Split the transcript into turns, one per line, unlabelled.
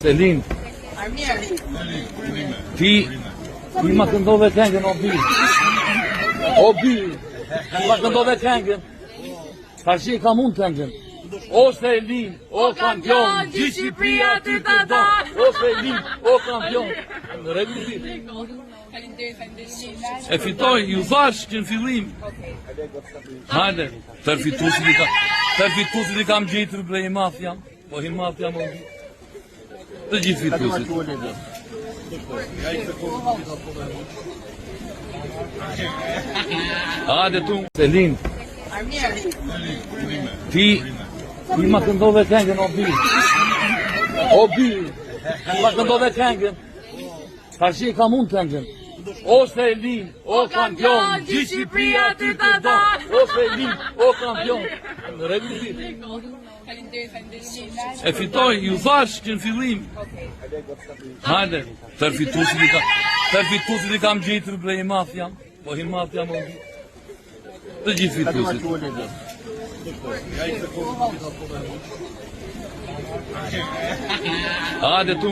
Selin, ti ma këndove këngën o bi, ma këndove këngën, tash i kam unë këngën. O Selin, o kampion, gjithë Shqipëria ty të don. O Selin, o kampion. Në rregull. E fitoj, ju thash që në fillim. Hajde, fituesit i kam gjetur bre Himat jam. Po Himat jam o bi. Të gjithë fituesit. Hajde tu, Selin. Ti ma këndove këngën o bi, ma këndove këngën, tash i kam unë këngën. O Selin, o kampion, gjithë Shqipëria ty të don. O Selin, o kampion. Në rregull. E fitoj, ju thash që në fillim. Hajde, tër fituesit i kam gjetur bre Himat jam. Po Himat jam o bi. Të gjithë fituesit. Hajde tu.